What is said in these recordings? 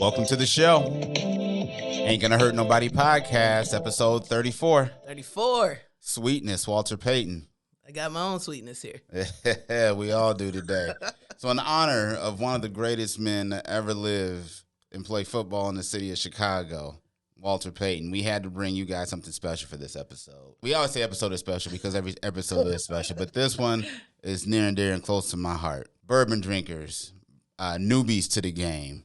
Welcome to the show. Ain't Gonna Hurt Nobody podcast, episode 34. 34. Sweetness, Walter Payton. I got my own sweetness here. We all do today. So in honor of one of the greatest men to ever live and play football in the city of Chicago, Walter Payton, we had to bring you guys something special for this episode. We always say episode is special because every episode is special, but this one is near and dear and close to my heart. Bourbon drinkers, newbies to the game,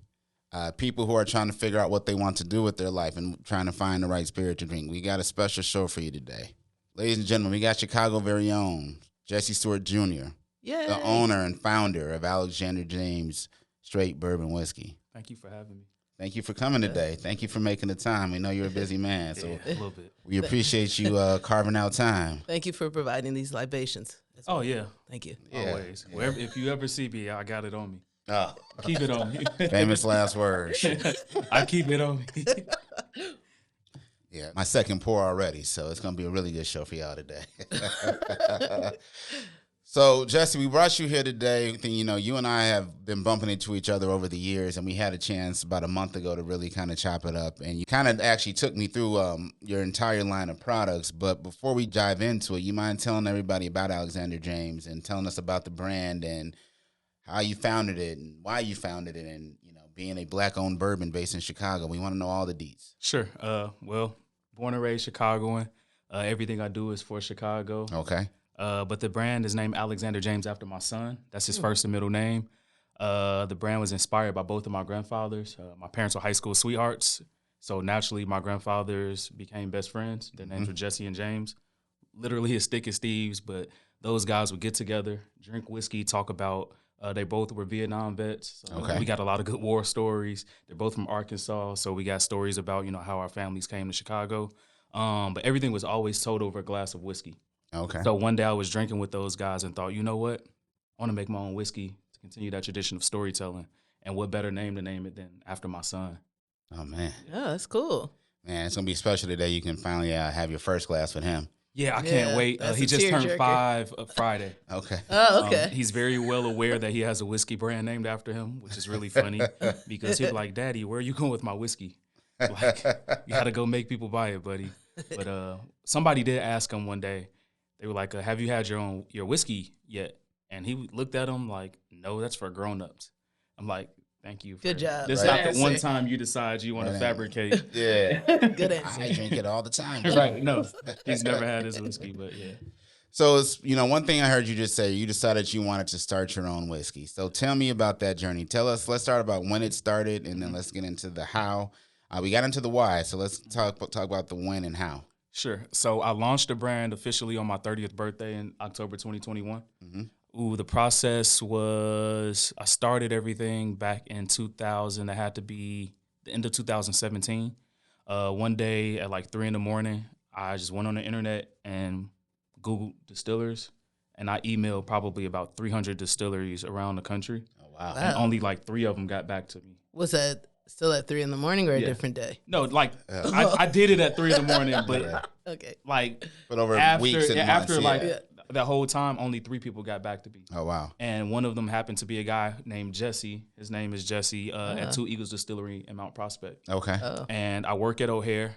people who are trying to figure out what they want to do with their life and trying to find the right spirit to drink. We got a special show for you today. Ladies and gentlemen, we got Chicago very own Jesse Steward Jr., Yay. the owner and founder of Alexander James Straight Bourbon Whiskey. Thank you for having me. Thank you for coming today. Thank you for making the time. We know you're a busy man, so a little bit. we appreciate you carving out time. Thank you for providing these libations. Oh, yeah. Thank you. Yeah. Always. Wherever, if you ever see me, I got it on me. Oh, Keep it on me. famous last words. I keep it on me. Yeah, my second pour already, so it's going to be a really good show for y'all today. So, Jesse, we brought you here today. You know, you and I have been bumping into each other over the years, and we had a chance about a month ago to really kind of chop it up. And you kind of actually took me through your entire line of products. But before we dive into it, you mind telling everybody about Alexander James and telling us about the brand and how you founded it and why you founded it and, you know, being a Black-owned bourbon based in Chicago. We want to know all the deets. Sure. Well, born and raised Chicagoan. Everything I do is for Chicago. Okay. But the brand is named Alexander James after my son. That's his first and middle name. The brand was inspired by both of my grandfathers. My parents were high school sweethearts, so naturally my grandfathers became best friends. Their names were Jesse and James, literally as thick as thieves, but those guys would get together, drink whiskey, talk about, they both were Vietnam vets. So Okay. We got a lot of good war stories. They're both from Arkansas, so we got stories about, you know, how our families came to Chicago. But everything was always told over a glass of whiskey. Okay. So one day I was drinking with those guys and thought, you know what? I want to make my own whiskey to continue that tradition of storytelling. And what better name to name it than after my son? Oh, man. Oh, that's cool. Man, it's going to be special today. You can finally have your first glass with him. Yeah, I can't wait. that's He a just turned tearjerker. 5 Friday. Okay. Oh, okay. He's very well aware that he has a whiskey brand named after him, which is really funny because he's like, Daddy, where are you going with my whiskey? Like, you got to go make people buy it, buddy. But somebody did ask him one day. They were like, have you had your whiskey yet? And he looked at him like, no, that's for grown-ups. I'm like, thank you. Good job. This is Right. not the one time you decide you want to fabricate. Yeah. Good answer. I drink it all the time. Right, no. He's never had his whiskey, but yeah. So, it's, you know, one thing I heard you just say, you decided you wanted to start your own whiskey. So tell me about that journey. Let's start about when it started, and then let's get into the how. We got into the why, so let's talk about the when and how. Sure. So I launched the brand officially on my 30th birthday in October 2021. The process was, I started everything back in 2000. It had to be the end of 2017. One day at like 3 a.m, I just went on the internet and Googled distillers, and I emailed probably about 300 distilleries around the country. Oh, wow. And only like 3 of them got back to me. Was that still at 3 a.m. or a Yeah. different day? No, like I did it at 3 a.m, but Okay. like But over after, weeks and months. after like Yeah. that whole time, only 3 people got back to me. Oh, wow. And one of them happened to be a guy named Jesse. His name is Jesse at Two Eagles Distillery in Mount Prospect. Okay. Oh. And I work at O'Hare,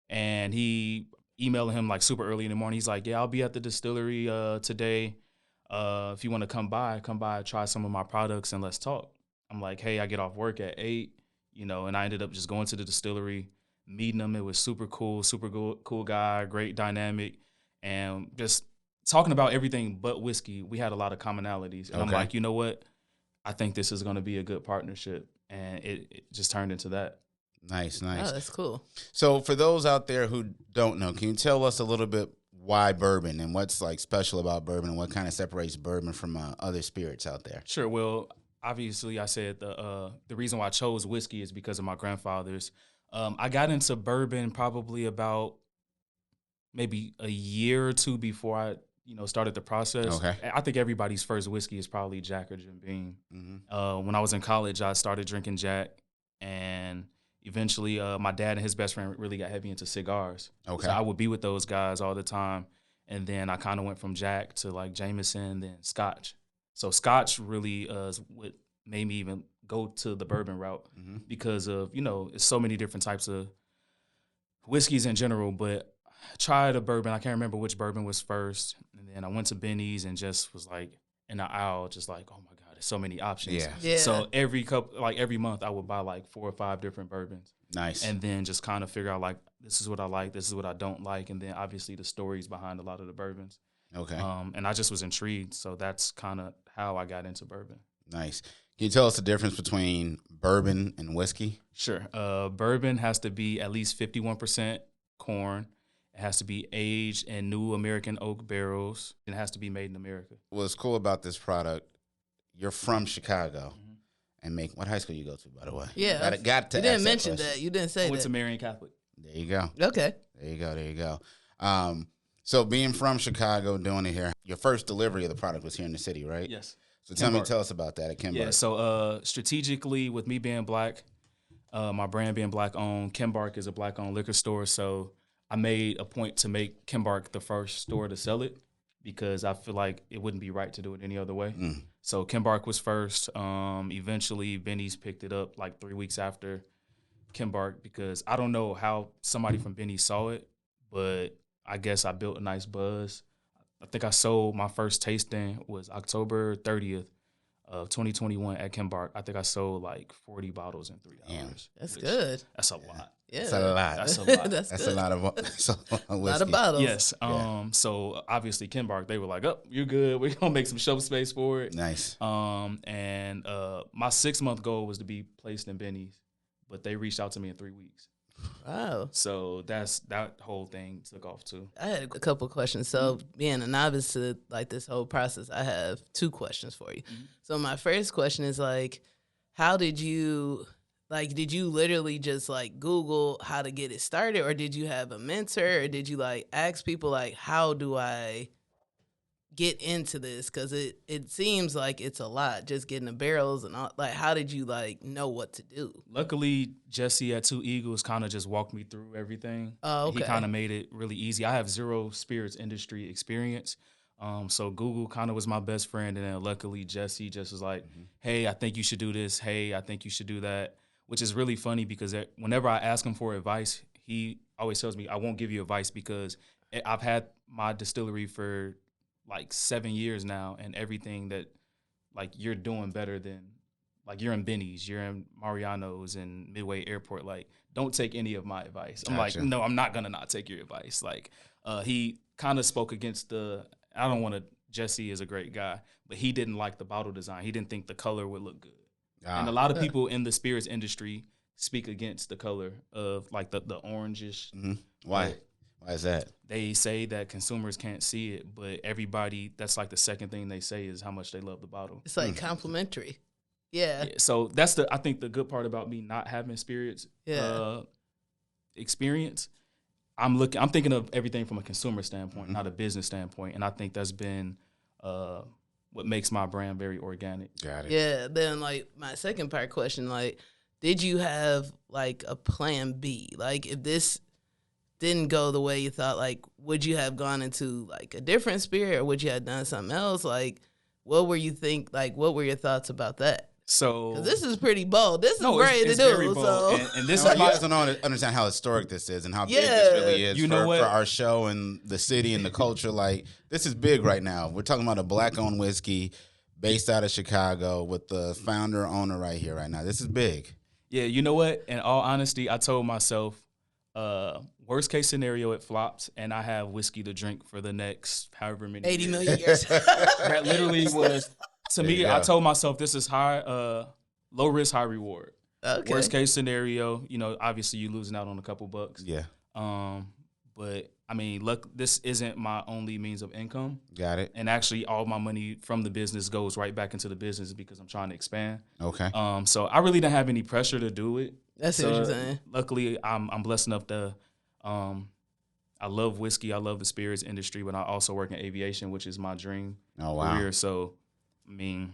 and he emailing him like super early in the morning. He's like, yeah, I'll be at the distillery today. If you want to come by, try some of my products, and let's talk. I'm like, hey, I get off work at 8, you know, and I ended up just going to the distillery, meeting him. It was super cool guy, great dynamic, and just talking about everything but whiskey. We had a lot of commonalities. And I'm Okay. like, you know what? I think this is going to be a good partnership. And it just turned into that. Nice. Oh, that's cool. So for those out there who don't know, can you tell us a little bit why bourbon and what's like special about bourbon and what kind of separates bourbon from other spirits out there? Sure. Well, obviously, I said the reason why I chose whiskey is because of my grandfathers. I got into bourbon probably about maybe a year or two before I, started the process. Okay. I think everybody's first whiskey is probably Jack or Jim Beam. Mm-hmm. When I was in college, I started drinking Jack, and eventually my dad and his best friend really got heavy into cigars. Okay. So I would be with those guys all the time, And then I kind of went from Jack to like Jameson, then Scotch. So Scotch really is what made me even go to the bourbon route because of, it's so many different types of whiskeys in general, but I tried a bourbon. I can't remember which bourbon was first. And then I went to Benny's and just was like in the aisle, just like, oh my God, there's so many options. Yeah. So every month I would buy like 4 or 5 different bourbons. Nice. And then just kind of figure out like, this is what I like, this is what I don't like. And then obviously the stories behind a lot of the bourbons. Okay. And I just was intrigued. So that's kind of how I got into bourbon. Nice. Can you tell us the difference between bourbon and whiskey? Sure. Bourbon has to be at least 51% corn. It has to be aged in new American oak barrels. It has to be made in America. What's cool about this product, you're from Chicago. And what high school you go to, by the way? Yeah. Got to You didn't ask mention question. that. You didn't say I went that. to Marian Catholic. There you go. Okay. There you go. So being from Chicago, doing it here, your first delivery of the product was here in the city, right? Yes. So tell us about that at Kimbark. Yeah, so strategically, with me being black, my brand being black-owned, Kimbark is a black-owned liquor store, so I made a point to make Kimbark the first store to sell it because I feel like it wouldn't be right to do it any other way. So Kimbark was first. Eventually, Benny's picked it up like 3 weeks after Kimbark because I don't know how somebody from Benny's saw it, but I guess I built a nice buzz. I think I sold my first tasting was October 30th of 2021 at Kimbark. I think I sold like 40 bottles in $3. Damn. That's good. That's a lot. Yeah. That's a lot. That's a lot. That's a lot of whiskey. a lot of bottles. Yes. So obviously Kimbark, they were like, "Oh, you're good. We're gonna make some shelf space for it." Nice. And my 6-month goal was to be placed in Benny's, but they reached out to me in 3 weeks. Wow. So that whole thing took off too. I had a couple questions. So being a novice to like this whole process, I have 2 questions for you. So my first question is like, how did you literally just like Google how to get it started, or did you have a mentor, or did you like ask people like, how do I get into this? Because it seems like it's a lot, just getting the barrels and all. Like, how did you like know what to do? Luckily, Jesse at Two Eagles kind of just walked me through everything. Oh, okay. He kind of made it really easy. I have 0 spirits industry experience. So Google kind of was my best friend. And then luckily, Jesse just was like, hey, I think you should do this. Hey, I think you should do that, which is really funny because whenever I ask him for advice, he always tells me, I won't give you advice because I've had my distillery for like 7 years now, and everything that like you're doing better than, like you're in Benny's, you're in Mariano's and Midway Airport. Like, don't take any of my advice. I'm like, no, I'm not gonna not take your advice. Like, he kind of spoke against Jesse is a great guy, but he didn't like the bottle design. He didn't think the color would look good. And a lot of people in the spirits industry speak against the color of like the orangish. Why? Why is that? They say that consumers can't see it, but everybody, that's like the second thing they say is how much they love the bottle. It's like complimentary. Yeah. So that's I think the good part about me not having spirits experience. I'm thinking of everything from a consumer standpoint, not a business standpoint. And I think that's been what makes my brand very organic. Got it. Yeah. Then like my second part question, like, did you have like a plan B? Like, if this didn't go the way you thought, like, would you have gone into like a different spirit, or would you have done something else? Like, what were your thoughts about that? So 'cause this is pretty bold. This is brave to do. So and this You is guys don't understand how historic this is and how big this really is for our show and the city and the culture. Like, this is big right now. We're talking about a black-owned whiskey based out of Chicago with the founder owner right here right now. This is big. Yeah, you know what? In all honesty, I told myself, worst case scenario, it flops, and I have whiskey to drink for the next however many 80 years. million years. That literally was, to me, I told myself this is low risk, high reward. Okay. Worst case scenario, obviously you losing out on a couple bucks. Yeah. But I mean, look, this isn't my only means of income. Got it. And actually, all my money from the business goes right back into the business because I'm trying to expand. Okay. So I really didn't have any pressure to do it. That's what you're saying. Luckily, I'm blessed enough to. I love whiskey. I love the spirits industry, but I also work in aviation, which is my dream career. So, I mean,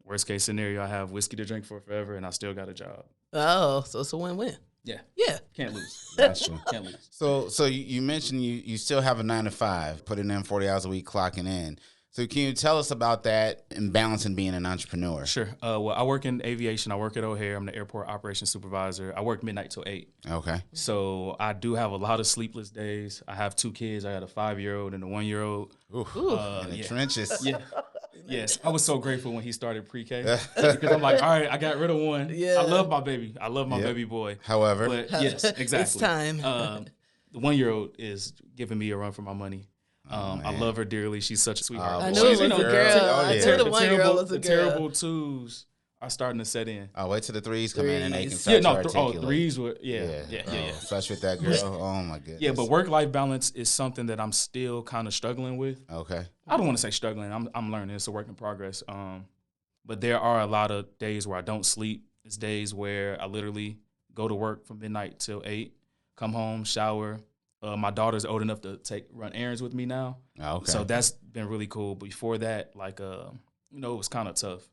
worst case scenario, I have whiskey to drink for forever, and I still got a job. Oh, so it's a win-win. Yeah. Yeah. Can't lose. Gotcha. Can't lose. So you mentioned you still have a 9 to 5, putting in 40 hours a week, clocking in. So can you tell us about that and balancing being an entrepreneur? Sure. Well, I work in aviation. I work at O'Hare. I'm the airport operations supervisor. I work midnight till 8. Okay. So I do have a lot of sleepless days. I have 2 kids. I got a 5-year-old and a 1-year-old. Ooh, in the trenches. Yeah. Yes. I was so grateful when he started pre-K because I'm like, all right, I got rid of one. Yeah. I love my baby. I love my baby boy. However, But yes, exactly. It's time. The 1-year-old is giving me a run for my money. I love her dearly. She's such a sweetheart. I knew it was a girl. I knew the 1-year-old was a girl. The terrible 2s are starting to set in. I'll wait till the 3s come in and they can start to articulate. 3s were, yeah. Especially with that girl. Oh, my goodness. Yeah, but work-life balance is something that I'm still kind of struggling with. Okay. I don't want to say struggling. I'm learning. It's a work in progress. But there are a lot of days where I don't sleep. It's days where I literally go to work from midnight till 8, come home, shower. My daughter's old enough to run errands with me now. Okay. So that's been really cool. Before that, like, it was kind of tough.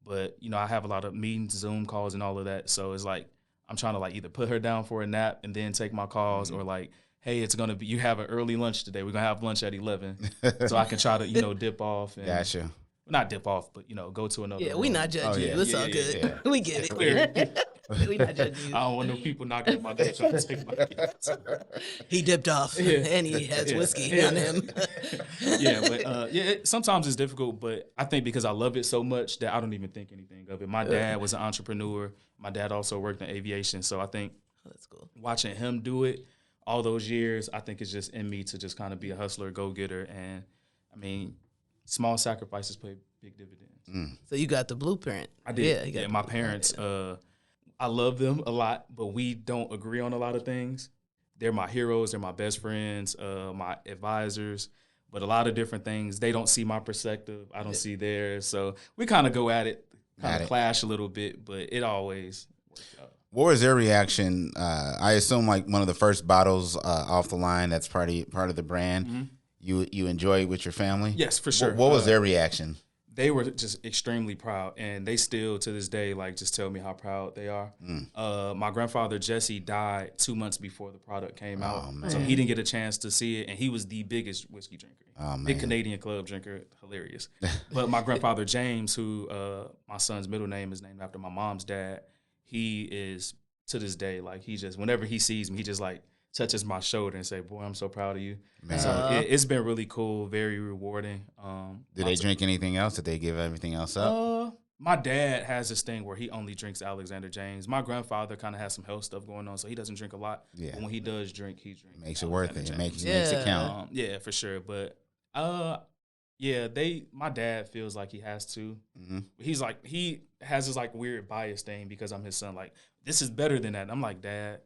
But, I have a lot of meetings, Zoom calls, and all of that. So it's like I'm trying to, like, either put her down for a nap and then take my calls or, like, hey, it's going to be, you have an early lunch today. We're going to have lunch at 11. So I can try to, dip off. And, Gotcha. Not dip off, but, go to another room. We not judging you. It's all good. We get it. We not judging you. I don't want no people knocking at my door trying to take my kids. He dipped off, and he has whiskey on him. Sometimes it's difficult, but I think because I love it so much that I don't even think anything of it. My dad was an entrepreneur. My dad also worked in aviation, so I think that's cool. Watching him do it all those years, I think it's just in me to just kind of be a hustler, go-getter, and, I mean, small sacrifices pay big dividends. So you got the blueprint. I did. Yeah, my parents, I love them a lot, but we don't agree on a lot of things. They're my heroes. They're my best friends, my advisors. But a lot of different things, they don't see my perspective. I don't see theirs. So we kind of go at it, kind of clash a little bit, but it always works out. What was their reaction? I assume like one of the first bottles off the line that's part of the brand. Mm-hmm. You enjoy with your family? Yes, for sure. What was their reaction? They were just extremely proud, and they still to this day like just tell me how proud they are. My grandfather Jesse died 2 months before the product came out, so he didn't get a chance to see it, and he was the biggest whiskey drinker, big Canadian club drinker, hilarious. But my grandfather James, who my son's middle name is named after my mom's dad, he is to this day like he just whenever he sees me, he just like touches my shoulder and say, "Boy, I'm so proud of you." Man. So it's been really cool, very rewarding. Did they drink anything else? Did they give everything else up? My dad has this thing where he only drinks Alexander James. My grandfather kind of has some health stuff going on, so he doesn't drink a lot. Yeah. But when he does drink, he drinks. Makes it worth it. It makes it count. Yeah, for sure. But my dad feels like he has to. Mm-hmm. He's like he has this like weird bias thing because I'm his son. Like this is better than that. And I'm like, Dad,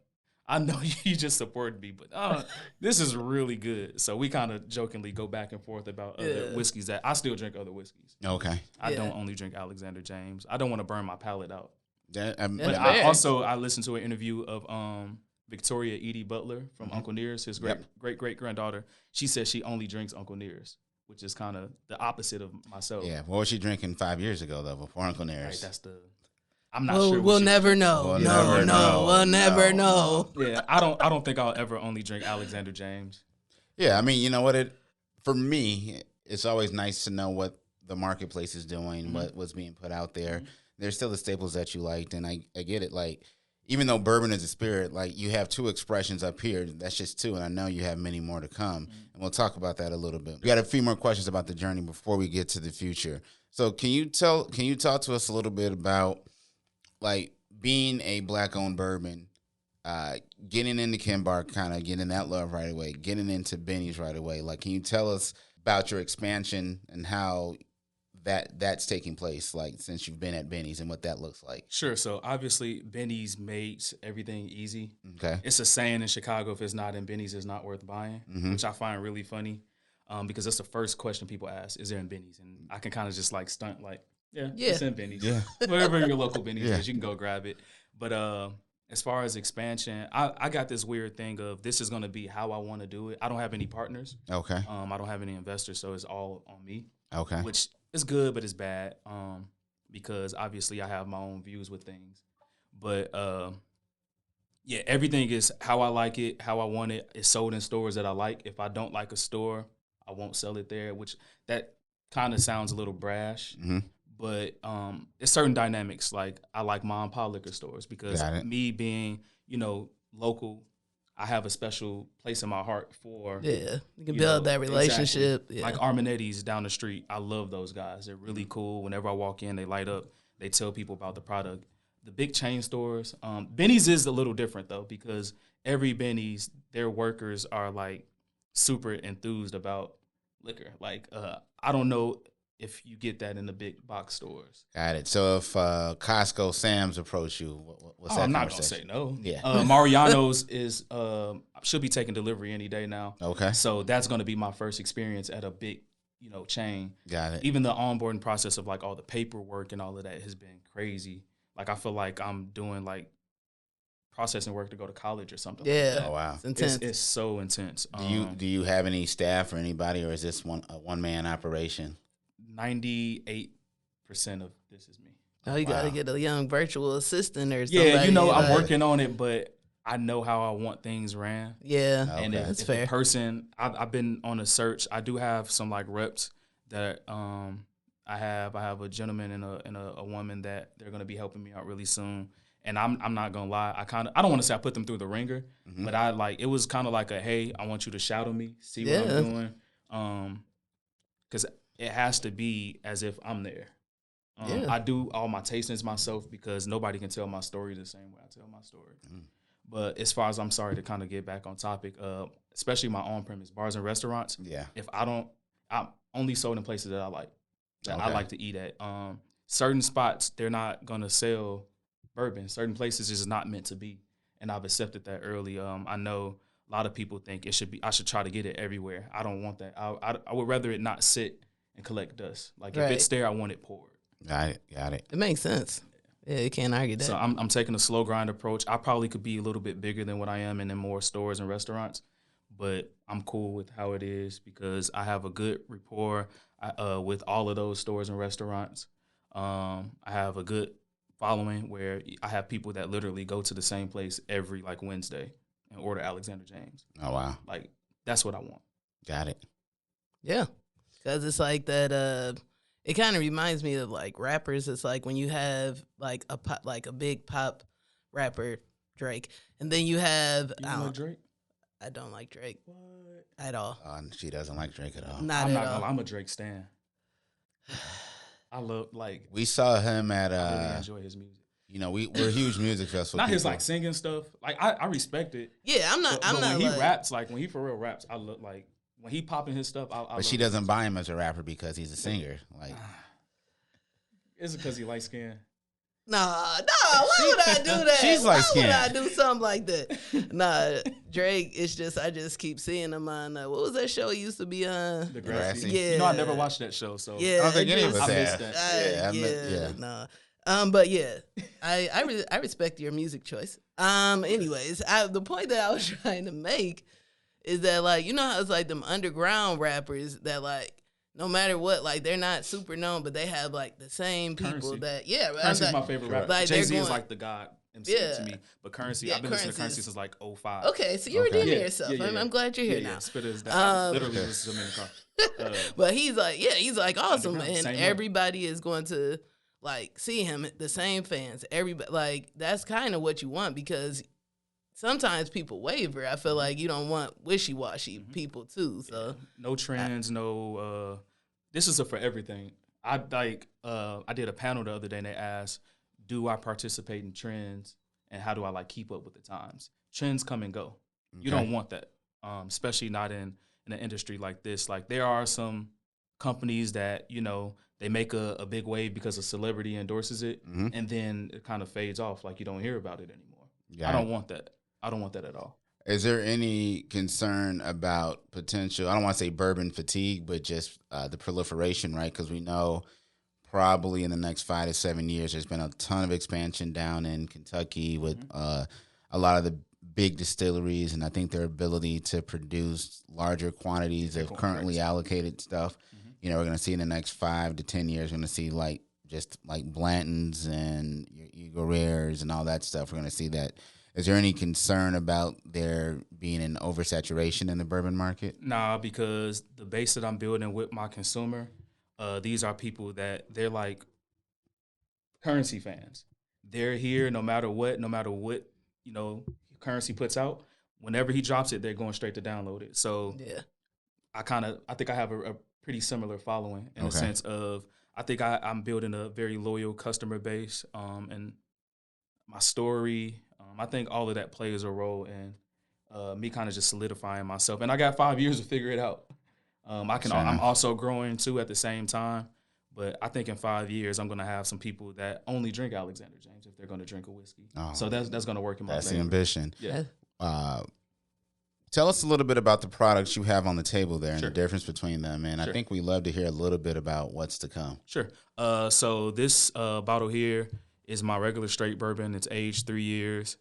I know you just supported me, but this is really good. So we kind of jokingly go back and forth about other whiskeys that I still drink other whiskeys. Okay. I don't only drink Alexander James. I don't want to burn my palate out. But I listened to an interview of Victoria Edie Butler from Uncle Near's, his great-great-granddaughter. She says she only drinks Uncle Near's, which is kind of the opposite of myself. Yeah. What was she drinking 5 years ago, though, before Uncle Near's? Right, I'm not sure. We'll never know. We'll never know. Yeah, I don't think I'll ever only drink Alexander James. Yeah, I mean, you know what? For me, it's always nice to know what the marketplace is doing, what's being put out there. There's still the staples that you liked, and I get it. Like, even though bourbon is a spirit, like you have 2 expressions up here. That's just 2, and I know you have many more to come. And we'll talk about that a little bit. We got a few more questions about the journey before we get to the future. So, can you talk to us a little bit about like being a Black-owned bourbon, getting into Kimbar, kind of getting that love right away, getting into Benny's right away? Like, can you tell us about your expansion and how that's taking place, like since you've been at Benny's and what that looks like? Sure. So obviously Benny's makes everything easy. Okay. It's a saying in Chicago, if it's not in Benny's, it's not worth buying, which I find really funny because that's the first question people ask, is there in Benny's? And I can kind of just like stunt like, yeah, it's in Benny's. Yeah. Wherever your local Benny's is, you can go grab it. But as far as expansion, I got this weird thing of this is going to be how I want to do it. I don't have any partners. Okay. I don't have any investors, so it's all on me. Okay. Which is good, but it's bad because obviously I have my own views with things. But Yeah, everything is how I like it, how I want it. It's sold in stores that I like. If I don't like a store, I won't sell it there, which that kind of sounds a little brash. Mm-hmm. But it's certain dynamics. Like I like mom and pop liquor stores because me being, local, I have a special place in my heart for. Yeah, you can build that relationship. Exactly. Yeah. Like Armanetti's down the street. I love those guys. They're really cool. Whenever I walk in, they light up. They tell people about the product. The big chain stores, Benny's is a little different though because every Benny's, their workers are like super enthused about liquor. Like I don't know if you get that in the big box stores. Got it. So if Costco, Sam's approach you, what's that I'm not gonna conversation? say no. Yeah. Mariano's is should be taking delivery any day now. Okay. So that's gonna be my first experience at a big, chain. Got it. Even the onboarding process of like all the paperwork and all of that has been crazy. Like I feel like I'm doing like processing work to go to college or something. Yeah. Like that. Oh wow. It's intense. It's so intense. Do you have any staff or anybody, or is this a one man operation? 98% of this is me. Oh, you got to get a young virtual assistant or something. Yeah, I'm working on it, but I know how I want things ran. Yeah, And that's if fair. the person, I've been on a search. I do have some like reps that I have a gentleman and a woman that they're gonna be helping me out really soon. And I'm not gonna lie, I don't want to say I put them through the ringer, but it was kind of like a hey, I want you to shadow me, see what I'm doing, because it has to be as if I'm there. I do all my tastings myself because nobody can tell my story the same way I tell my story. But as far as I'm sorry to kind of get back on topic, especially my on-premise bars and restaurants. Yeah. If I'm only sold in places that I like. I like to eat at. Certain spots, they're not going to sell bourbon. Certain places is not meant to be. And I've accepted that early. I know a lot of people think I should try to get it everywhere. I don't want that. I would rather it not sit and collect dust. Like if it's there, I want it poured. Got it. It makes sense. Yeah, you can't argue that. So I'm taking a slow grind approach. I probably could be a little bit bigger than what I am and in more stores and restaurants. But I'm cool with how it is because I have a good rapport with all of those stores and restaurants. I have a good following where I have people that literally go to the same place every like Wednesday and order Alexander James. Oh wow. Like that's what I want. Got it. Yeah, because it's like that. It kind of reminds me of like rappers. It's like when you have like a big pop rapper, Drake, and then you have You like Drake? I don't like Drake. What? At all. She doesn't like Drake at all. I'm Not not at gonna all. lie, I'm a Drake stan. I love We saw him at I really enjoy his music. we're huge music festival. Not his people. like singing stuff. Like I respect it. Yeah, I'm not. But I'm not. when he like, raps, like when he for real raps, I look like when he popping his stuff. But she doesn't buy him as a rapper because he's a singer. Like, is it because he light skinned? Nah. Why would I do that? She's Why light-skinned. would I do something like that? Nah, Drake. It's just I just keep seeing him on. What was that show he used to be on? The Grassy. Yeah. I never watched that show, so Yeah, I don't think any of just- us I missed have. that. Yeah. Nah. But yeah, I respect your music choice. Anyways, the point that I was trying to make is that like how it's like them underground rappers that like no matter what, like they're not super known, but they have like the same people Currency. that Currency's like, my favorite rapper. like, Jay-Z they're is going- like the god MC Yeah. to me. But Currency, Yeah, I've been listening to Currency Currency's- since like 05. Okay, so you're Okay. redeeming Yeah, yourself. yeah, yeah. I'm glad you're here Yeah, now. Spitters, I literally Okay. listen to him in the car. But he's like awesome, Underground, and same way. everybody is going to like see him. The same fans, everybody like that's kind of what you want because sometimes people waver. I feel like you don't want wishy-washy people too. So No trends, no. This is for everything. I did a panel the other day and they asked, do I participate in trends and how do I like keep up with the times? Trends come and go. You don't want that, especially not in an industry like this. Like there are some companies that they make a big wave because a celebrity endorses it, and then it kind of fades off. Like you don't hear about it anymore. Yeah. I don't want that. I don't want that at all. Is there any concern about potential, I don't want to say bourbon fatigue, but just the proliferation, right? Because we know probably in the next 5 to 7 years, there's been a ton of expansion down in Kentucky with a lot of the big distilleries, and I think their ability to produce larger quantities of currently allocated stuff. We're going to see in the next 5 to 10 years, we're going to see like Blanton's and Eagle Rares and all that stuff. We're going to see that Is there any concern about there being an oversaturation in the bourbon market? Nah, because the base that I'm building with my consumer, these are people that they're like currency fans. They're here no matter what, currency puts out. Whenever he drops it, they're going straight to download it. So Yeah. I think I have a pretty similar following in the sense of I think I'm building a very loyal customer base, and my story. I think all of that plays a role in me kind of just solidifying myself. And I got 5 years to figure it out. I'm also growing too at the same time. But I think in 5 years, I'm going to have some people that only drink Alexander James if they're going to drink a whiskey. Oh, so that's going to work in my favor. That's the ambition. Yeah. Tell us a little bit about the products you have on the table there and the difference between them. And I think we love to hear a little bit about what's to come. Sure. So this bottle here is my regular straight bourbon. It's aged 3 years.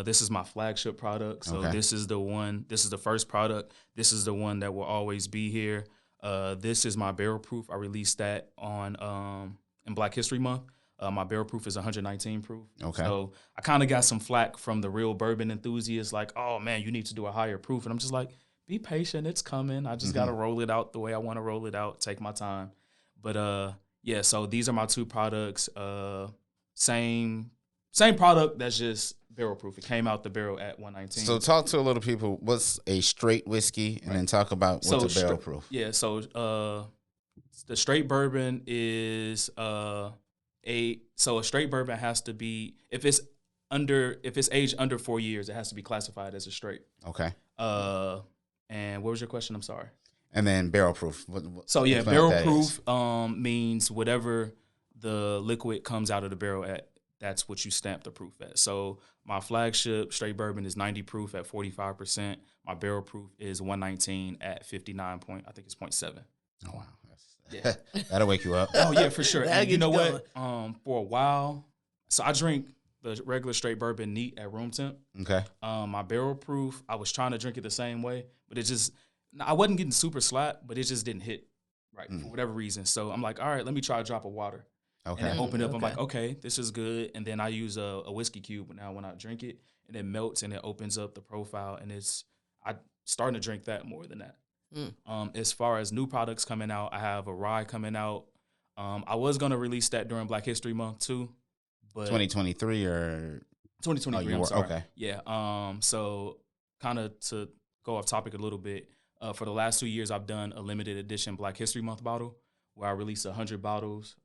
This is my flagship product. So this is the one. This is the first product. This is the one that will always be here. This is my barrel proof. I released that on in Black History Month. My barrel proof is 119 proof. Okay. So I kind of got some flack from the real bourbon enthusiasts, like, "Oh man, you need to do a higher proof." And I'm just like, "Be patient, it's coming. I just gotta roll it out the way I want to roll it out. Take my time." But yeah. So these are my two products. Same product. That's just barrel proof. It came out the barrel at 119. So talk to a little people. What's a straight whiskey, and then talk about what's a barrel proof. Yeah. So the straight bourbon is a straight bourbon has to be if it's aged under 4 years, it has to be classified as a straight. Okay. And what was your question? I'm sorry. And then barrel proof. Barrel proof means whatever the liquid comes out of the barrel at. That's what you stamp the proof at. So my flagship straight bourbon is 90 proof at 45%. My barrel proof is 119 at 59 point. I think it's 0.7. Oh wow. That'll wake you up. Oh yeah, for sure. And you know what? For a while, so I drink the regular straight bourbon neat at room temp. Okay. My barrel proof, I was trying to drink it the same way, but I wasn't getting super slapped, but it just didn't hit right for whatever reason. So I'm like, all right, let me try a drop of water. Okay. And then open it up. I'm like, okay, this is good. And then I use a whiskey cube now when I drink it, and it melts and it opens up the profile, and I starting to drink that more than that. As far as new products coming out, I have a rye coming out. I was gonna release that during Black History Month too, but 2023 or 2023. I'm sorry. Okay. Yeah. So kind of to go off topic a little bit, for the last 2 years, I've done a limited edition Black History Month bottle where I release 100 bottles,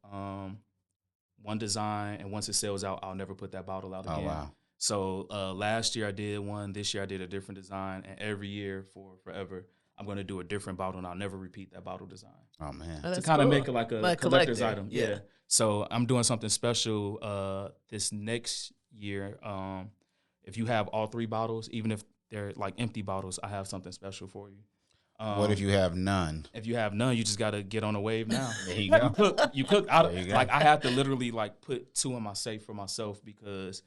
one design, and once it sells out, I'll never put that bottle out again. Oh wow. So last year I did one. This year I did a different design, and every year for forever, I'm going to do a different bottle, and I'll never repeat that bottle design. Oh, man. To kind of make it like a collector's item. Yeah. So I'm doing something special this next year. If you have all 3 bottles, even if they're like empty bottles, I have something special for you. What if you have none? If you have none, you just got to get on a wave now. There you go. You cook out of like I have to literally like put 2 in my safe for myself because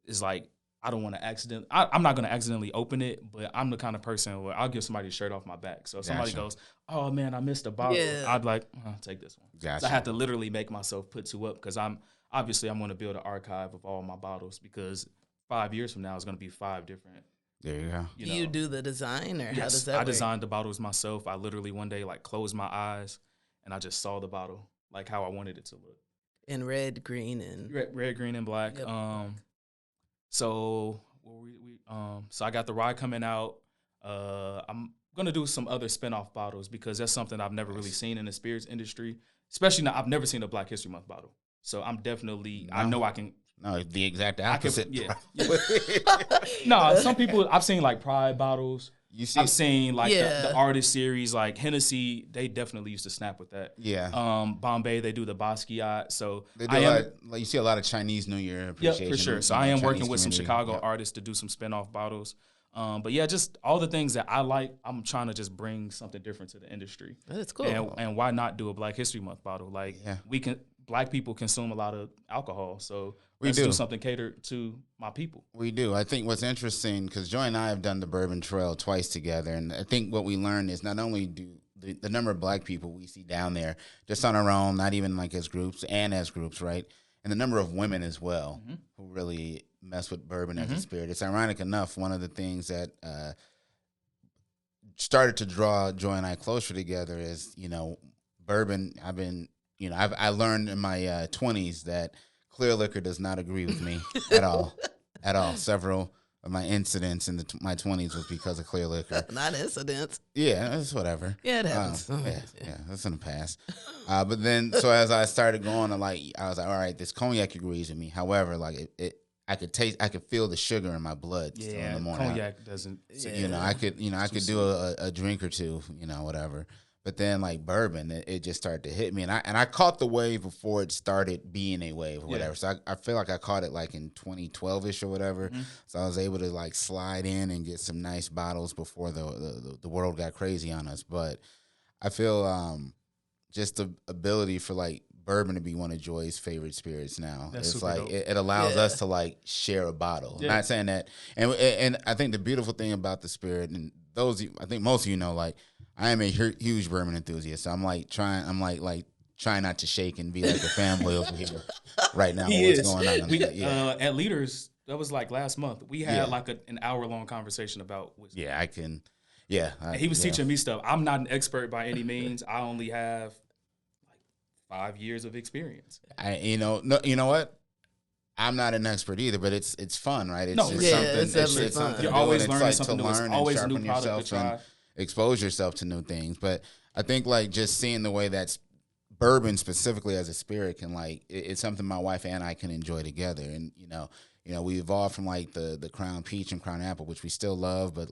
it's like I don't want to I'm not going to accidentally open it, but I'm the kind of person where I'll give somebody a shirt off my back. So if somebody goes, "Oh man, I missed a bottle," I'd be like, take this one. Gotcha. So I have to literally make myself put 2 up because I'm going to build an archive of all my bottles because 5 years from now it's going to be 5 different. There you go. Do you do the design or how does that work? I designed the bottles myself. I literally one day like closed my eyes and I just saw the bottle like how I wanted it to look. In red, green, and red, green, and black. Yep. So so I got the rye coming out. I'm gonna do some other spinoff bottles because that's something I've never really seen in the spirits industry. Especially now, I've never seen a Black History Month bottle. So I'm definitely I know I can. No, the exact opposite. No, some people I've seen like Pride bottles. I've seen like the artist series like Hennessy. They definitely used to snap with that. Yeah. Bombay, they do the Basquiat. So they do you see a lot of Chinese New Year appreciation. Yeah, for sure. So I am working with some Chicago artists to do some spinoff bottles. But yeah, just all the things that I like, I'm trying to just bring something different to the industry. That's cool. And why not do a Black History Month bottle? Like Black people consume a lot of alcohol, so let's do something catered to my people. We do. I think what's interesting, because Joy and I have done the Bourbon Trail twice together, and I think what we learned is not only do the number of Black people we see down there just on our own, not even like as groups, right, and the number of women as well who really mess with bourbon as a spirit. It's ironic enough, one of the things that started to draw Joy and I closer together is, bourbon. I learned in my 20s that clear liquor does not agree with me at all. Several of my incidents in my 20s was because of clear liquor. Not incidents. Yeah, it's whatever. Yeah, it happens. Yeah, that's in the past. But then, so as I started going, I was like, all right, this cognac agrees with me. However, I could feel the sugar in my blood still in the morning. Cognac doesn't. I could do a drink or two, whatever. But then, like bourbon, it just started to hit me, and I caught the wave before it started being a wave or whatever. So I feel like I caught it like in 2012ish or whatever. So I was able to like slide in and get some nice bottles before the world got crazy on us. But I feel just the ability for like bourbon to be one of Joy's favorite spirits now. It's like it allows us to like share a bottle. Yeah. Not saying that, and I think the beautiful thing about the spirit, and I think most of you know, like I am a huge bourbon enthusiast. So I'm trying not to shake and be like a fanboy over here right now. What's going on? At Leaders, that was like last month. We had like an hour-long conversation about whiskey. Yeah, I can. Yeah, he was teaching me stuff. I'm not an expert by any means. I only have 5 years of experience. You know what? I'm not an expert either, but it's fun, right? It's something. You're always learning something new. It's always a new product to try. Expose yourself to new things. But I think like just seeing the way that's bourbon specifically as a spirit can it's something my wife and I can enjoy together. And we evolved from like the Crown Peach and Crown Apple, which we still love, but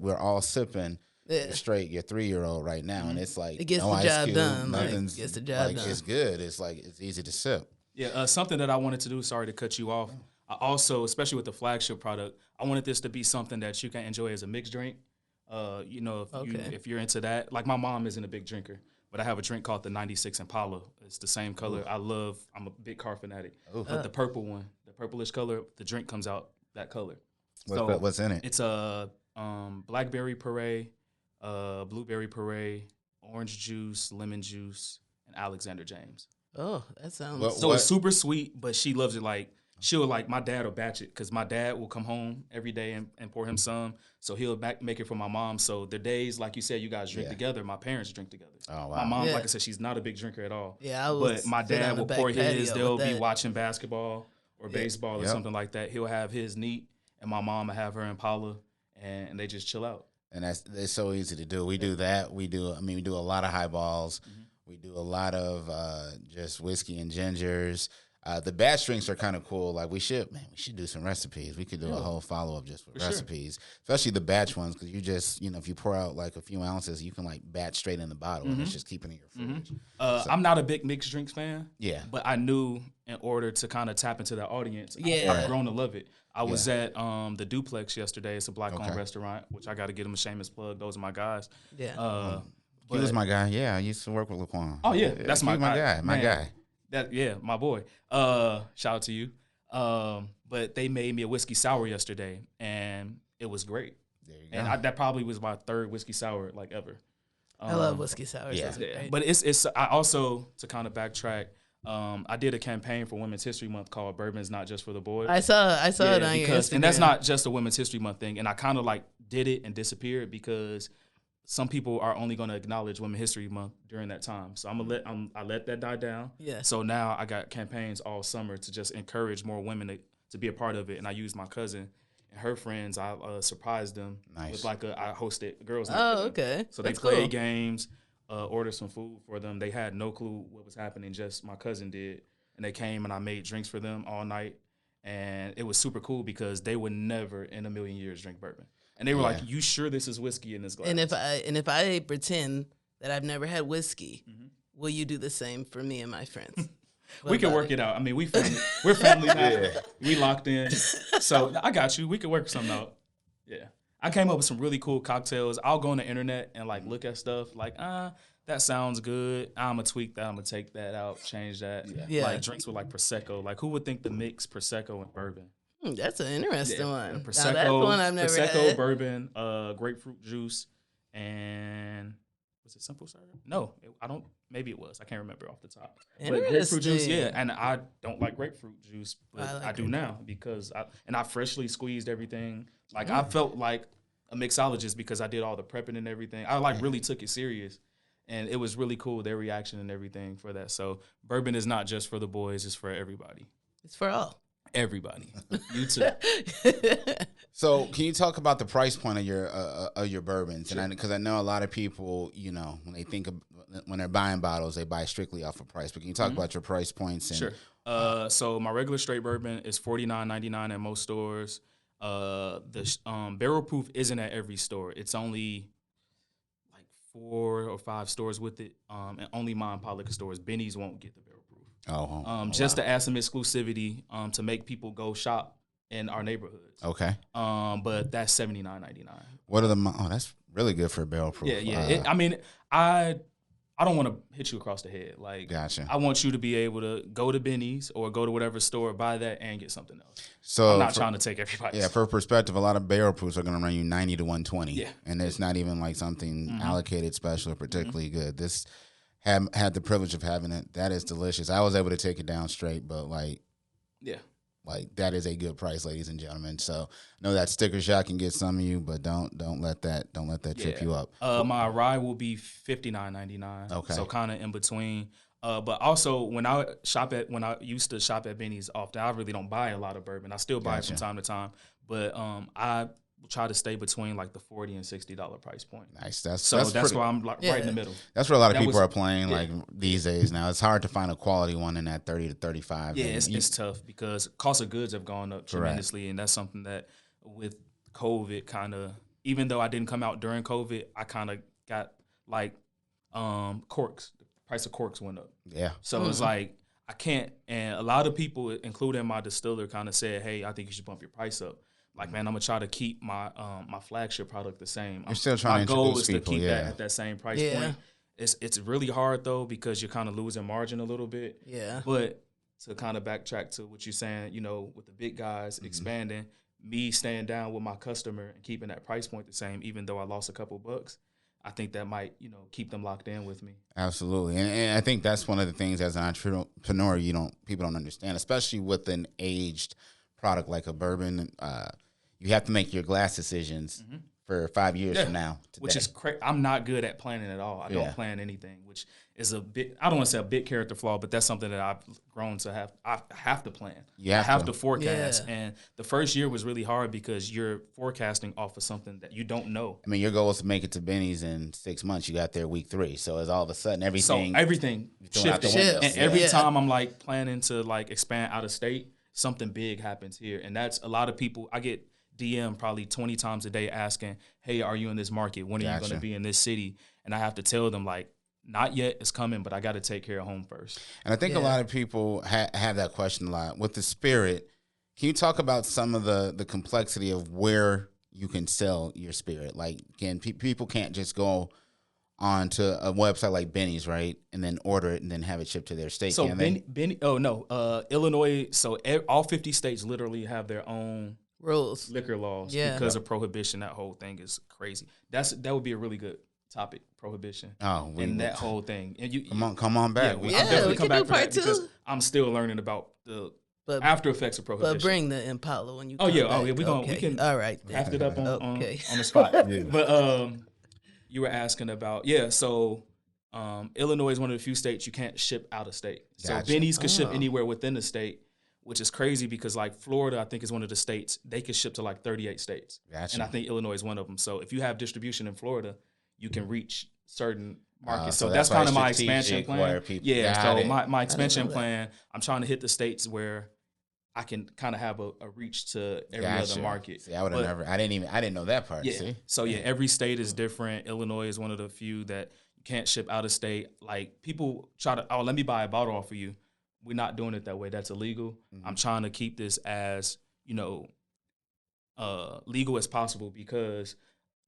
we're all sipping. Yeah. Straight your 3-year-old right now, and it's like it gets the job done. Nothing's gets the job done. It's good. It's like it's easy to sip. Yeah, something that I wanted to do. Sorry to cut you off. I also, especially with the flagship product, I wanted this to be something that you can enjoy as a mixed drink. If you're into that, like my mom isn't a big drinker, but I have a drink called the 96 Impala. It's the same color. I'm a big car fanatic. But the purple one, the purplish color, the drink comes out that color. What's in it? It's a blackberry puree. Blueberry puree, orange juice, lemon juice, and Alexander James. Oh, that sounds... It's super sweet, but she loves it my dad will batch it because my dad will come home every day and pour him some. So he'll make it for my mom. So the days, like you said, you guys drink together, my parents drink together. Oh, wow. My mom, like I said, she's not a big drinker at all. Yeah, but my dad will pour his. They'll be watching basketball or baseball or something like that. He'll have his neat, and my mom will have her Impala, and they just chill out. And it's so easy to do. We do that. We do a lot of highballs. We do a lot of just whiskey and gingers. The batch drinks are kind of cool. Like we should do some recipes. We could do a whole follow-up just with recipes, especially the batch ones, because you just, if you pour out like a few ounces, you can like batch straight in the bottle and it's just keeping it in your fridge. I'm not a big mixed drinks fan. Yeah. But I knew in order to kind of tap into that audience, I've grown to love it. I was at the Duplex yesterday. It's a Black-owned restaurant, which I got to give them a shameless plug. Those are my guys. Yeah. He was my guy. Yeah, I used to work with Laquan. Oh, yeah. That's my guy. My guy. My boy. Shout out to you. But they made me a whiskey sour yesterday, and it was great. There you go. And that probably was my third whiskey sour ever. I love whiskey sours. Yeah. But it's I also, to kind of backtrack, I did a campaign for Women's History Month called "Bourbon's Not Just for the Boys." I saw it on your Instagram. And that's not just a Women's History Month thing. And I kind of did it and disappeared because some people are only going to acknowledge Women's History Month during that time. So I let that die down. Yeah. So now I got campaigns all summer to just encourage more women to be a part of it. And I used my cousin and her friends. I surprised them with I hosted girls' night. Oh, okay. So they played games. Ordered some food for them. They had no clue what was happening, just my cousin did. And they came and I made drinks for them all night. And it was super cool because they would never in a million years drink bourbon. And they were like, "You sure this is whiskey in this glass?" And if I pretend that I've never had whiskey, will you do the same for me and my friends? We can work it out. I mean, we're family now. We locked in. So I got you. We could work something out. Yeah. I came up with some really cool cocktails. I'll go on the internet and look at stuff that sounds good. I'm going to tweak that. I'm going to take that out, change that. Yeah. Like drinks with Prosecco. Who would think to mix Prosecco and bourbon? That's an interesting one. Prosecco, that's one I've never Prosecco, had. bourbon, grapefruit juice, and Was it simple syrup? No, I don't. Maybe it was. I can't remember off the top. But grapefruit juice, yeah. And I don't like grapefruit juice, but I do now because I freshly squeezed everything. Like I felt like a mixologist because I did all the prepping and everything. I really took it serious, and it was really cool, their reaction and everything for that. So bourbon is not just for the boys; it's for everybody. It's for all. Everybody, you too. So, can you talk about the price point of your bourbons? Sure. And because I know a lot of people, when they when they're buying bottles, they buy strictly off of price. But can you talk about your price points? And, sure. So my regular straight bourbon is $49.99 at most stores. The barrel proof isn't at every store. It's only like 4 or 5 stores with it, and only mom and liquor stores. Benny's won't get the barrel proof. Just to add some exclusivity, to make people go shop in our neighborhoods. Okay. But that's $79.99. What are the? That's really good for a barrel proof. Yeah. I don't want to hit you across the head. Like, gotcha. I want you to be able to go to Benny's or go to whatever store, buy that, and get something else. So I'm not trying to take everybody. Yeah, for perspective, a lot of barrel proofs are going to run you 90 to 120. Yeah. And it's not even like something allocated special or particularly good. This had the privilege of having it. That is delicious. I was able to take it down straight, but that is a good price, ladies and gentlemen. So I know that sticker shock can get some of you, but don't let that trip you up. My rye will be $59.99. Okay. So kind of in between. But also when I used to shop at Benny's often, I really don't buy a lot of bourbon. I still buy it from time to time, but I try to stay between like the $40 and $60 price point. Nice. That's why I'm like right in the middle. That's where a lot of people are playing like these days now. It's hard to find a quality one in that 30 to 35. Yeah, it's tough because cost of goods have gone up tremendously, and that's something that with COVID kind of, even though I didn't come out during COVID, I kind of got like corks. The price of corks went up. Yeah. So it's like I can't, and a lot of people, including my distiller, kind of said, "Hey, I think you should bump your price up." Like, man, I'm gonna try to keep my my flagship product the same. You're still trying to introduce people. My goal is to keep that at that same price point. It's really hard though because you're kind of losing margin a little bit. Yeah. But to kind of backtrack to what you're saying, with the big guys expanding, me staying down with my customer and keeping that price point the same, even though I lost a couple bucks, I think that might keep them locked in with me. Absolutely, and I think that's one of the things as an entrepreneur people don't understand, especially with an aged product like a bourbon. You have to make your glass decisions for 5 years from now. Today. Which is crazy. I'm not good at planning at all. I don't plan anything, which is a bit, I don't want to say a big character flaw, but that's something that I've grown to have. I have to plan. I have to forecast. Yeah. And the first year was really hard because you're forecasting off of something that you don't know. I mean, your goal is to make it to Benny's in 6 months. You got there week 3. So it's all of a sudden everything shifted. And every time I'm like planning to like expand out of state, something big happens here. And that's a lot of people. I get DM probably 20 times a day asking, "Hey, are you in this market? When are you going to be in this city?" And I have to tell them like, not yet, it's coming, but I got to take care of home first. And I think a lot of people have that question a lot. With the spirit, can you talk about some of the complexity of where you can sell your spirit? Like, people can't just go onto a website like Benny's, right, and then order it and then have it shipped to their state. So Illinois, so all 50 states literally have their own rules, liquor laws because of prohibition. That whole thing is crazy. That would be a really good topic, prohibition. That whole thing. And you come on back. I'll definitely come back for that because I'm still learning about the after effects of prohibition. But bring the Impala when you. We can. All right, draft it up on the spot. But you were asking about So Illinois is one of the few states you can't ship out of state. Gotcha. So Benny's can ship anywhere within the state, which is crazy because like Florida, I think is one of the states they can ship to like 38 states. Gotcha. And I think Illinois is one of them. So if you have distribution in Florida, you can reach certain markets. So that's kind of my expansion plan. So my expansion plan, I'm trying to hit the states where I can kind of have a reach to every other market. See, I would have never. I didn't know that part. Yeah. See? So every state is different. Illinois is one of the few that you can't ship out of state. Like people try to, let me buy a bottle off of you. We're not doing it that way. That's illegal. I'm trying to keep this as legal as possible because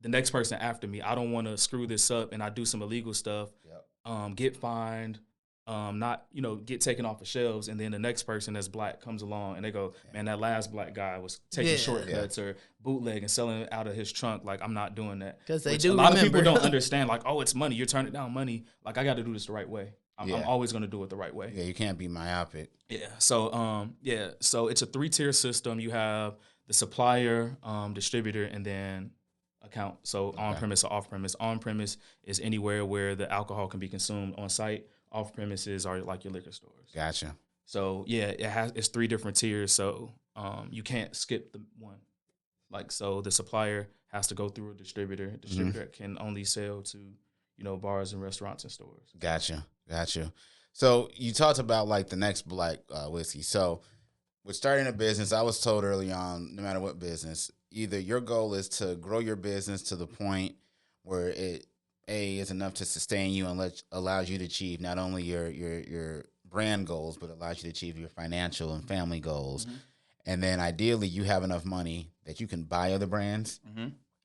the next person after me, I don't want to screw this up and I do some illegal stuff, get fined, not, get taken off the shelves, and then the next person that's black comes along and they go, man, that last black guy was taking shortcuts or bootleg and selling it out of his trunk. Like, I'm not doing that. Because they a lot of people don't understand, like, oh, it's money. You're turning down money. Like, I got to do this the right way. I'm always going to do it the right way. Yeah, you can't be myopic. Yeah. So, so it's a 3-tier system. You have the supplier, distributor, and then account. So on-premise or off-premise. On-premise is anywhere where the alcohol can be consumed on site. Off-premises are like your liquor stores. Gotcha. So, it's 3 different tiers. So you can't skip the one. Like, so the supplier has to go through a distributor. Distributor can only sell to, bars and restaurants and stores. Gotcha. So you talked about like the next black whiskey. So with starting a business, I was told early on, no matter what business, either your goal is to grow your business to the point where it is enough to sustain you and allows you to achieve not only your brand goals, but allows you to achieve your financial and family goals. Mm-hmm. And then ideally you have enough money that you can buy other brands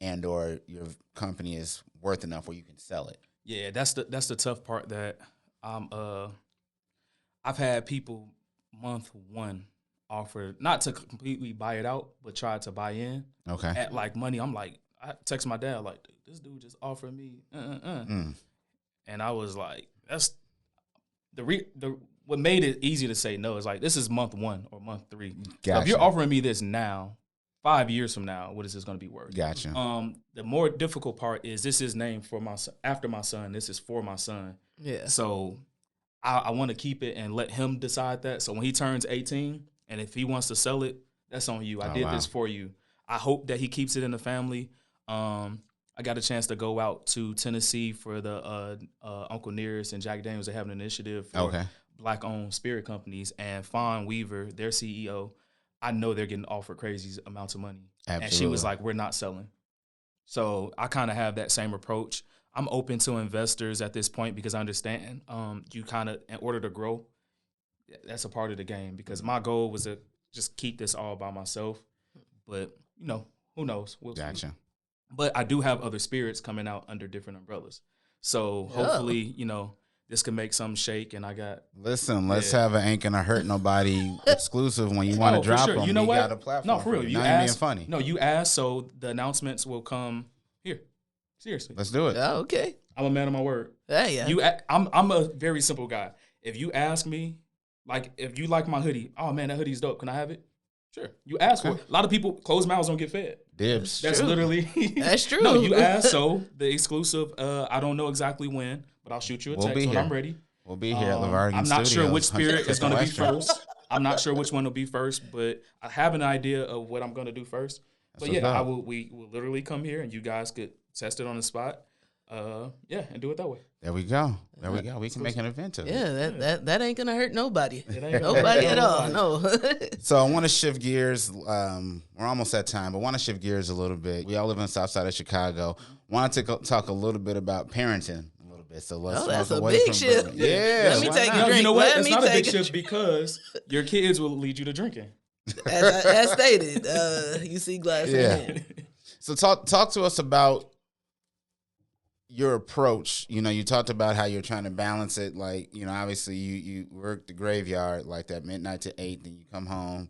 and or your company is worth enough where you can sell it. Yeah, that's the tough part that I've had people month 1 offer not to completely buy it out, but try to buy in. Okay. At like money. I'm like, I text my dad like, this dude just offered me, and I was like, that's what made it easy to say no is like, this is month 1 or month 3. Gotcha. So if you're offering me this now, 5 years from now, what is this going to be worth? Gotcha. The more difficult part is this is named for my son, after my son. This is for my son. Yeah. So I want to keep it and let him decide that. So when he turns 18, and if he wants to sell it, that's on you. I did this for you. I hope that he keeps it in the family. I got a chance to go out to Tennessee for the Uncle Nearest and Jack Daniels. They have an initiative for Black-owned spirit companies. And Fawn Weaver, their CEO, I know they're getting offered crazy amounts of money. Absolutely. And she was like, we're not selling. So I kind of have that same approach. I'm open to investors at this point because I understand you kind of, in order to grow, that's a part of the game. Because my goal was to just keep this all by myself. But, who knows? We'll see. But I do have other spirits coming out under different umbrellas. So hopefully, this can make some shake. And I got... Listen, let's have an Ain't Gonna Hurt Nobody exclusive when you want to drop them. You know what? Got a platform. No, for real. You asked, being funny. No, you asked, so the announcements will come here. Seriously. Let's do it. Oh, okay. I'm a man of my word. Yeah. I'm a very simple guy. If you ask me, like, if you like my hoodie, oh, man, that hoodie's dope. Can I have it? Sure. You ask for it. A lot of people, closed mouths don't get fed. Dibs. That's true. Literally. That's true. No, you asked, so the exclusive, I don't know exactly when, but I'll shoot you a text when I'm ready. We'll be here at Lavargan I'm not Studios. sure which spirit is going to be first. I'm not sure which one will be first, but I have an idea of what I'm going to do first. But yeah, we will literally come here and you guys could test it on the spot. And do it that way. There we go. We can make an event of it. Yeah, that ain't gonna hurt nobody. Nobody at all. No. So I want to shift gears. We're almost at time, but want to shift gears a little bit. We all live on the south side of Chicago. Want to talk a little bit about parenting a little bit. So let's that's walk a away big from shift. Bourbon. Yeah. Let me take a drink. You know what? Let It's me not a big take shift because your kids will lead you to drinking. As stated, you see glass in hand. So talk to us about your approach. You talked about how you're trying to balance it. Like, obviously you work the graveyard like that midnight to 8, then you come home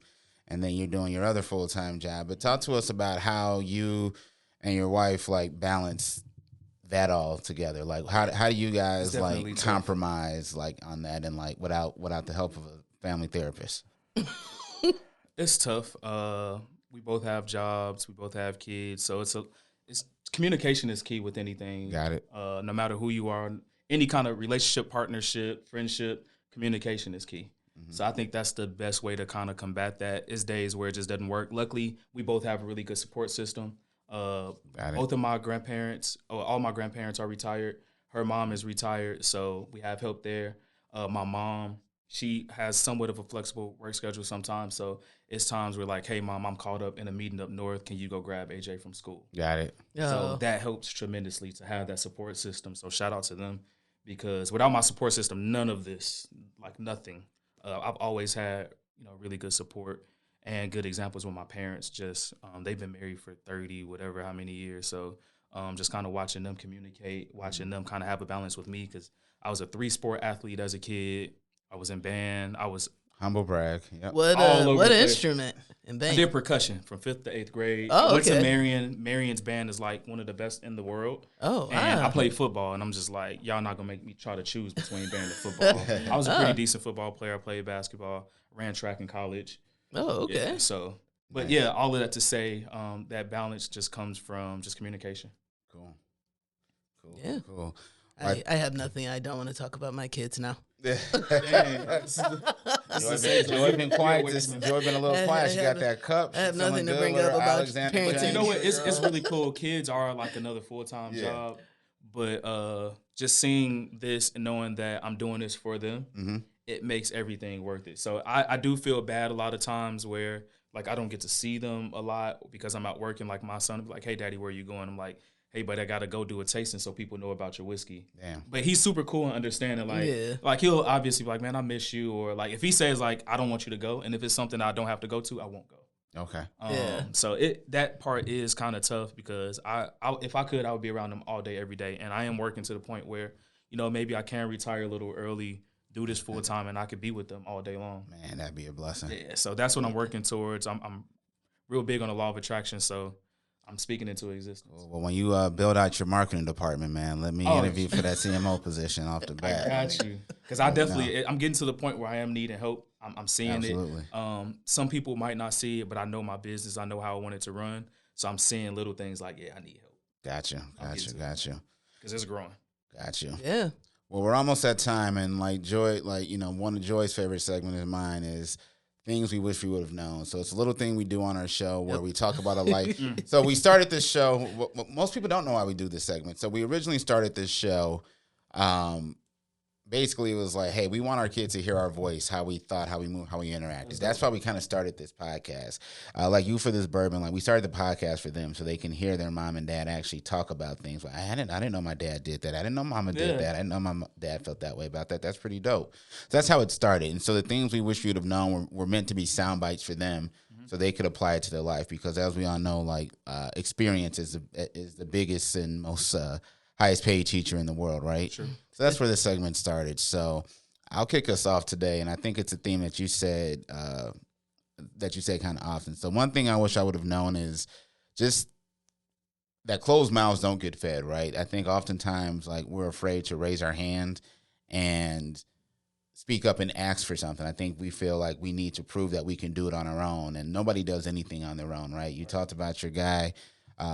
and then you're doing your other full-time job. But talk to us about how you and your wife like balance that all together. Like how do you guys like compromise like on that and like without the help of a family therapist? It's tough. We both have jobs, we both have kids, so it's communication is key with anything. Got it. No matter who you are, any kind of relationship, partnership, friendship, communication is key. Mm-hmm. So I think that's the best way to kind of combat that. Is days where it just doesn't work. Luckily, we both have a really good support system. Both of my grandparents, all my grandparents are retired. Her mom is retired, so we have help there. My mom, she has somewhat of a flexible work schedule sometimes, so it's times we're like, hey, Mom, I'm caught up in a meeting up north. Can you go grab AJ from school? Got it. So that helps tremendously to have that support system. So shout out to them because without my support system, none of this, like nothing. I've always had, really good support and good examples with my parents. Just they've been married for 30, whatever, how many years. So just kind of watching them communicate, watching them kind of have a balance with me, because I was a 3-sport athlete as a kid. I was in band. I was humble brag. Yep. What instrument in band? I did percussion from 5th to 8th grade. Oh, Went okay. to Marion. Marion's band is like one of the best in the world. Oh, and wow. I played football, and I'm just like, y'all not gonna make me try to choose between band and football. I was a pretty decent football player. I played basketball, ran track in college. Oh, okay. Yeah, so, but yeah, all of that to say, that balance just comes from just communication. Cool. Yeah. Cool. I have nothing. I don't want to talk about my kids now. Joy been quiet. Joy been a little quiet. She got that cup. I have nothing to bring up about parenting. You know what? It's really cool. Kids are like another full-time job, but just seeing this and knowing that I'm doing this for them, it makes everything worth it. So I do feel bad a lot of times where like I don't get to see them a lot because I'm out working. Like my son will be like, "Hey, Daddy, where are you going?" I'm like, "Hey, but I gotta go do a tasting so people know about your whiskey." Damn. But he's super cool and understanding. Like he'll obviously be like, "Man, I miss you," or like if he says like, "I don't want you to go," and if it's something I don't have to go to, I won't go. Okay. So that part is kind of tough because I if I could, I would be around them all day, every day, and I am working to the point where maybe I can retire a little early, do this full time, and I could be with them all day long. Man, that'd be a blessing. Yeah. So that's what I'm working towards. I'm real big on the law of attraction, so I'm speaking into existence. Well, when you build out your marketing department, man, let me interview for that CMO position off the bat. I got you. Because I definitely, I'm getting to the point where I am needing help. I'm seeing Absolutely. it. Some people might not see it, but I know my business. I know how I want it to run. So I'm seeing little things like, I need help. Gotcha. Because it's growing. Gotcha. Yeah. Well, we're almost at time, and like Joy, one of Joy's favorite segments of mine is things we wish we would have known. So it's a little thing we do on our show where we talk about a life. So we started this show. Most people don't know why we do this segment. So we originally started this show. Basically, it was like, hey, we want our kids to hear our voice, how we thought, how we move, how we interacted. That's why we kind of started this podcast. Like you for this bourbon, like we started the podcast for them so they can hear their mom and dad actually talk about things. Like, I didn't know my dad did that. I didn't know mama did that. I didn't know my dad felt that way about that. That's pretty dope. So that's how it started. And so the things we wish you'd have known were meant to be sound bites for them so they could apply it to their life. Because as we all know, like experience is the biggest and most highest paid teacher in the world, right? Sure. So that's where the segment started. So I'll kick us off today, and I think it's a theme that you said kind of often. So one thing I wish I would have known is just that closed mouths don't get fed, right? I think oftentimes like we're afraid to raise our hand and speak up and ask for something. I think we feel like we need to prove that we can do it on our own, and nobody does anything on their own, right? You talked about your guy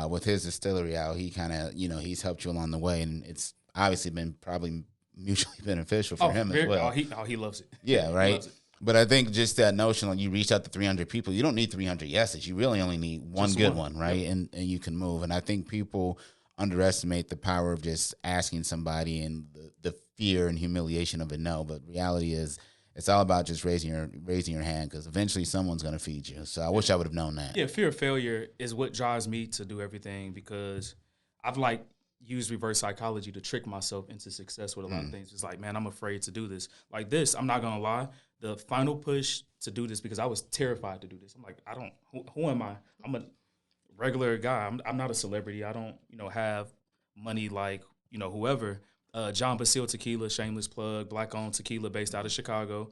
with his distillery out. He kind of, he's helped you along the way, and it's obviously been probably mutually beneficial for him as well. He loves it. Yeah, right. But I think just that notion, like you reach out to 300 people, you don't need 300 yeses. You really only need one good one, right? Yep. And you can move. And I think people underestimate the power of just asking somebody and the fear and humiliation of a no. But reality is, it's all about just raising your hand, because eventually someone's going to feed you. So I wish I would have known that. Yeah, fear of failure is what drives me to do everything, because I've used reverse psychology to trick myself into success with a lot of things. It's like, man, I'm afraid to do this. Like this, I'm not going to lie. The final push to do this, because I was terrified to do this. I'm like, who am I? I'm a regular guy. I'm not a celebrity. I don't, have money like, whoever. John Basile Tequila, shameless plug, Black-owned tequila based out of Chicago.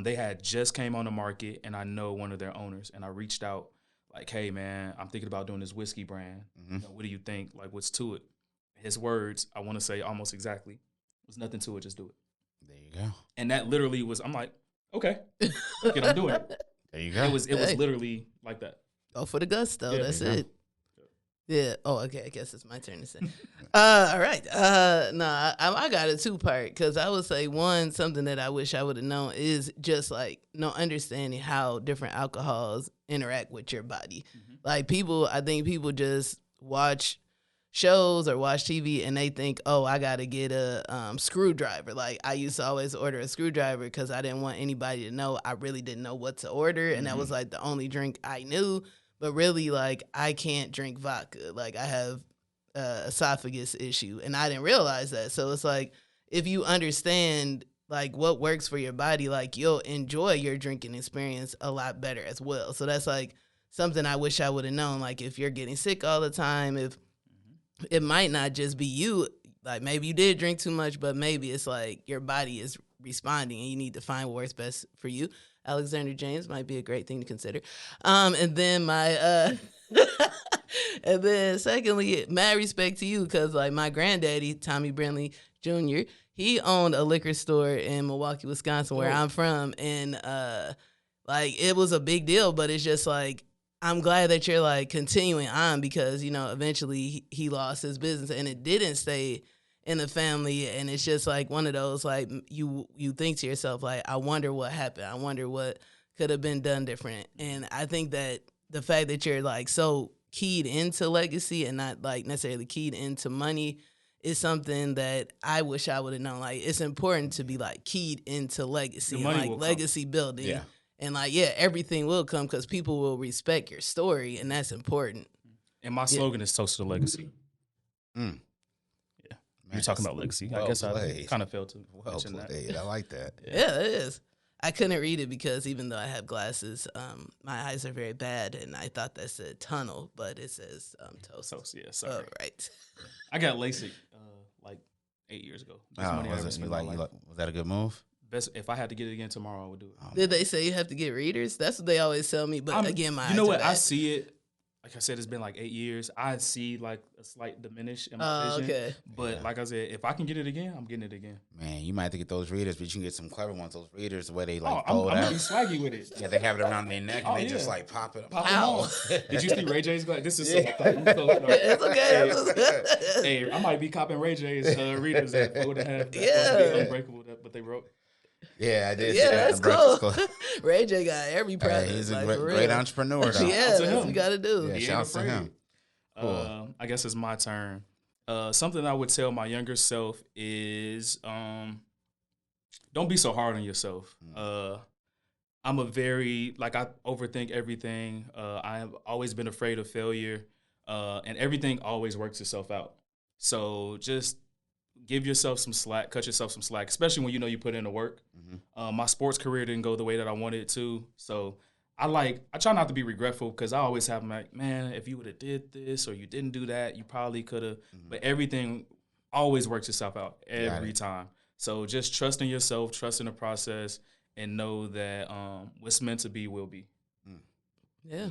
They had just came on the market, and I know one of their owners, and I reached out like, hey, man, I'm thinking about doing this whiskey brand. What do you think? Like, what's to it? His words, I want to say almost exactly, there's nothing to it, just do it. There you go. And that literally was, I'm like, okay, I'm doing it. There you go. It was literally like that. Go for the gusto. Yeah, that's it. Yeah. Oh, okay. I guess it's my turn to say. All right. I got a 2-part, because I would say something that I wish I would have known is just like understanding how different alcohols interact with your body. Like I think people just watch shows or watch TV and they think, oh, I got to get a screwdriver. Like I used to always order a screwdriver because I didn't want anybody to know I really didn't know what to order. And that was like the only drink I knew. But really, like, I can't drink vodka. Like, I have esophagus issue, and I didn't realize that. So it's like, if you understand, like, what works for your body, like, you'll enjoy your drinking experience a lot better as well. So that's, like, something I wish I would have known. Like, if you're getting sick all the time, if it might not just be you. Like maybe you did drink too much, but maybe it's like your body is responding and you need to find what works best for you. Alexander James might be a great thing to consider. And then and then secondly, mad respect to you because like my granddaddy, Tommy Brindley Jr., he owned a liquor store in Milwaukee, Wisconsin, where I'm from. And like it was a big deal, but it's just like, I'm glad that you're like continuing on because, you know, eventually he lost his business and it didn't stay in the family. And it's just like one of those, like you think to yourself, like, I wonder what happened. I wonder what could have been done different. And I think that the fact that you're like so keyed into legacy and not like necessarily keyed into money is something that I wish I would have known. Like it's important to be like keyed into legacy and like legacy building. Yeah. And like, yeah, everything will come because people will respect your story, and that's important. And my slogan is Toast to the Legacy. Mm. Yeah. You're talking about legacy. I guess I kind of failed to mention that. I like that. Yeah, it is. I couldn't read it because even though I have glasses, my eyes are very bad, and I thought that said tunnel, but it says toast. Toast, yeah, sorry. Oh, right. I got LASIK like 8 years ago. Was that a good move? If I had to get it again tomorrow, I would do it. Did they say you have to get readers? That's what they always tell me. But again, my eyes know what? are bad. I see it. Like I said, it's been like 8 years. I see like a slight diminish in my vision. Okay. But like I said, if I can get it again, I'm getting it again. Man, you might have to get those readers, but you can get some clever ones. Those readers, the way they like fold I'm out. gonna be swaggy with it. Yeah, they have it around their neck and they just like pop it. Ow. Did you see Ray J's glass? This is so It's okay. Hey, I might be copping Ray J's readers that fold in half. Yeah. Unbreakable, but they wrote. Yeah, I did. Yeah, that's cool. Ray J got every product. He's a great entrepreneur, though. Yeah, that's what you got to do. Yeah, shouts to him. Cool. I guess it's my turn. Something I would tell my younger self is don't be so hard on yourself. I'm a very, like, I overthink everything. I have always been afraid of failure, and everything always works itself out. So just give yourself some slack, cut yourself some slack, especially when you know you put in the work. My sports career didn't go the way that I wanted it to, so I try not to be regretful because I always have like, man, if you would have did this or you didn't do that, you probably could have. But everything always works itself out every time. So just trust in yourself, trust in the process, and know that what's meant to be will be. Yeah.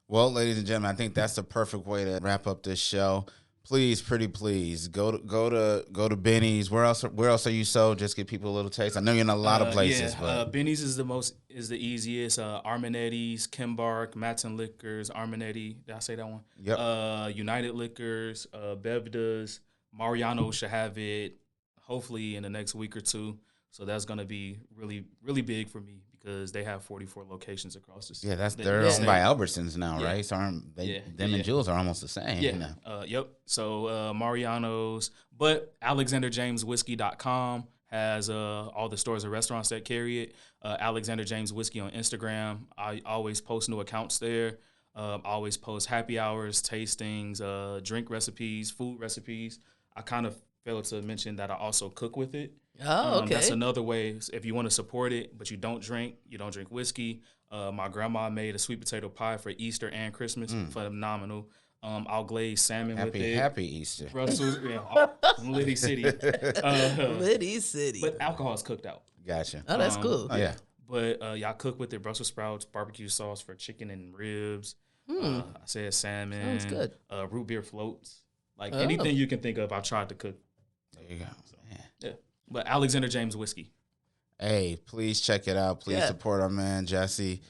Well, ladies and gentlemen, I think that's the perfect way to wrap up this show. Please, pretty please, go to Benny's. Where else are you sold? Just give people a little taste. I know you're in a lot of places. But Benny's is the easiest. Armanetti's, Kimbark, Matson Liquors, Armanetti. Did I say that one? Yep. United Liquors, Bevdas, Mariano should have it hopefully in the next week or two. So that's gonna be really, really big for me because they have 44 locations across the state. Yeah, they're owned by Albertsons now, right? So them and Jules are almost the same. Yeah. You know? Yep. So Mariano's, but AlexanderJamesWhiskey.com has all the stores and restaurants that carry it. Alexander James Whiskey on Instagram. I always post new accounts there. I always post happy hours, tastings, drink recipes, food recipes. I kind of failed to mention that I also cook with it. Oh, okay. That's another way if you want to support it, but you don't drink whiskey. My grandma made a sweet potato pie for Easter and Christmas. Phenomenal. I'll glaze salmon with it. Happy Easter. Brussels, Liddy City. Liddy City. But alcohol is cooked out. Gotcha. Oh, that's cool. Oh, yeah. But I cook with it Brussels sprouts, barbecue sauce for chicken and ribs. I said salmon. Sounds good. Root beer floats. Like anything you can think of, I tried to cook. There you go. So, yeah. But Alexander James Whiskey. Hey, please check it out. Please support our man, Jesse.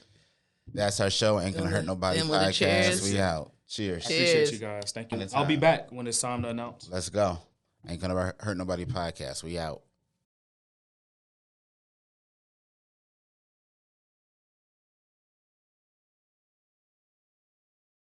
That's our show. Ain't Gonna Hurt Nobody podcast. We out. Cheers. I appreciate you guys. Thank you. I'll be back when it's time to announce. Let's go. Ain't Gonna Hurt Nobody podcast. We out.